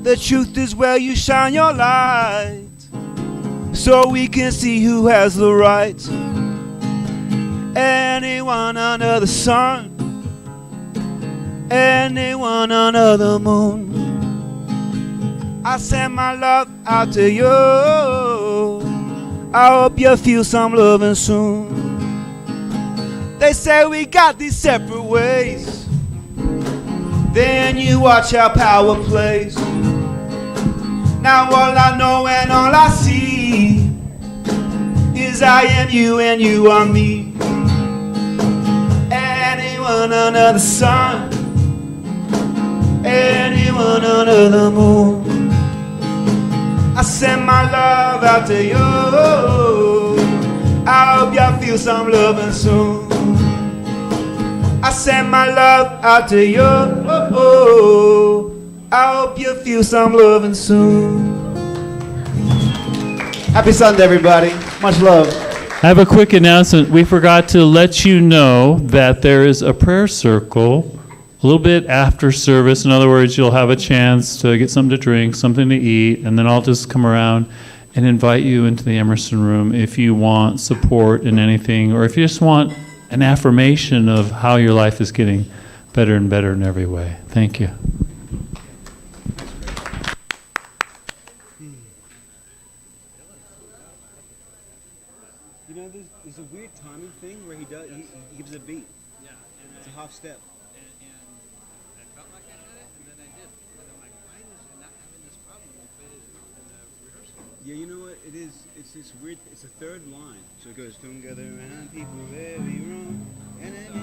The truth is where you shine your light, so we can see who has the right. Anyone under the sun, anyone under the moon, I send my love out to you. I hope you feel some loving soon. They say we got these separate ways, then you watch how power plays. Now all I know and all I see is I am you and you are me. Anyone under the sun, anyone under the moon, I send my love out to you. I hope y'all feel some loving soon. I send my love out to you. I hope you feel some loving soon. Happy Sunday, everybody. Much love. I have a quick announcement. We forgot to let you know that there is a prayer circle a little bit after service. In other words, you'll have a chance to get something to drink, something to eat, and then I'll just come around and invite you into the Emerson room if you want support in anything, or if you just want an affirmation of how your life is getting better and better in every way. Thank you. You know, there's a weird timing thing where he gives a beat. Yeah, and It's a half step. and I felt like I had it, and then I did. And I'm like, why is it not having this problem? We played it in the rehearsal. Yeah, you know what it is? It's this weird. It's a third line, so it goes together around people very wrong, and then